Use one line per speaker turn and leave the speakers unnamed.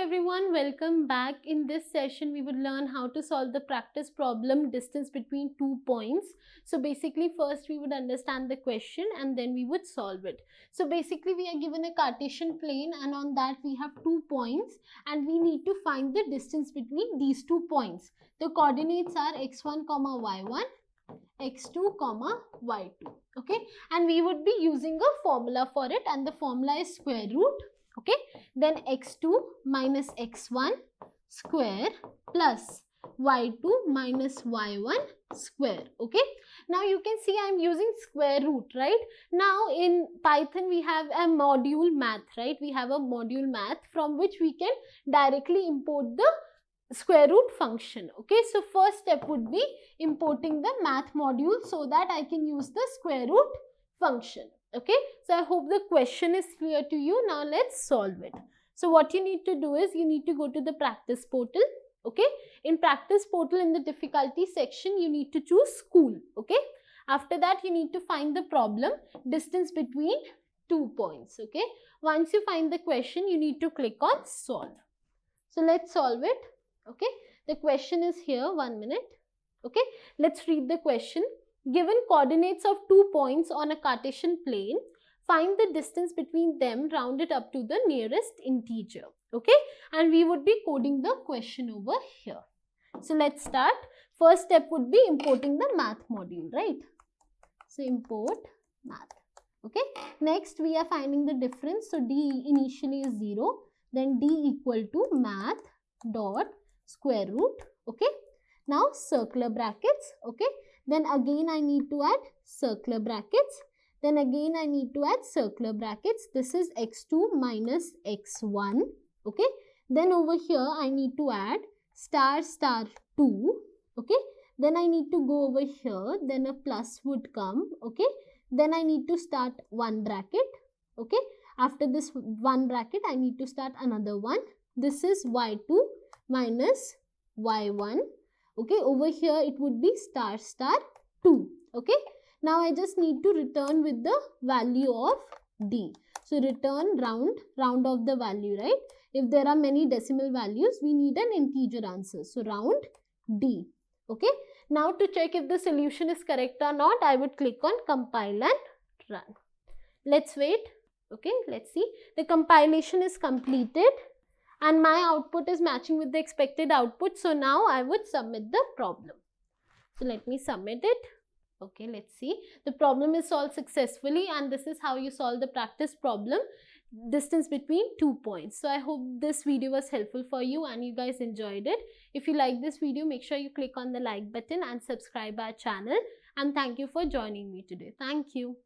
everyone, welcome back. In this session we would learn how to solve the practice problem distance between 2 points. So basically first we would understand the question and then we would solve it. So basically we are given a Cartesian plane and on that we have 2 points and we need to find the distance between these 2 points. The coordinates are x1, y1, x2, y2. Okay, and we would be using a formula for it and the formula is square root. Okay, then x2 minus x1 square plus y2 minus y1 square. Okay, now you can see I am using square root, right? Now in Python we have a module math, right? We have a module math from which we can directly import the square root function. Okay, so first step would be importing the math module so that I can use the square root function. Okay, so I hope the question is clear to you. Now let's solve it. So what you need to do is you need to go to the practice portal. Okay, in practice portal in the difficulty section you need to choose school. Okay, after that you need to find the problem distance between 2 points. Okay, once you find the question you need to click on solve. So let's solve it. Okay, the question is here. 1 minute. Okay, let's read the question. Given coordinates of 2 points on a Cartesian plane, find the distance between them, round it up to the nearest integer. Okay, and we would be coding the question over here. So let's start. First step would be importing the math module, right? So import math. Okay, next we are finding the difference. So d initially is 0, then d equal to math dot square root. Okay, now circular brackets. Okay, then again I need to add circular brackets, then again I need to add circular brackets. This is x2 minus x1. Okay, then over here I need to add star 2. Okay, then I need to go over here, then a plus would come. Okay, then I need to start one bracket. Okay, after this one bracket I need to start another one. This is y2 minus y1. Okay, over here it would be star 2. Okay, now I just need to return with the value of d. So return round of the value, right? If there are many decimal values, we need an integer answer. So round d. Okay, now to check if the solution is correct or not, I would click on compile and run. Let's wait. Okay, let's see. The compilation is completed and my output is matching with the expected output. So now I would submit the problem. So let me submit it. Okay, let's see. The problem is solved successfully and this is how you solve the practice problem distance between 2 points. So I hope this video was helpful for you and you guys enjoyed it. If you like this video, make sure you click on the like button and subscribe our channel. And thank you for joining me today. Thank you.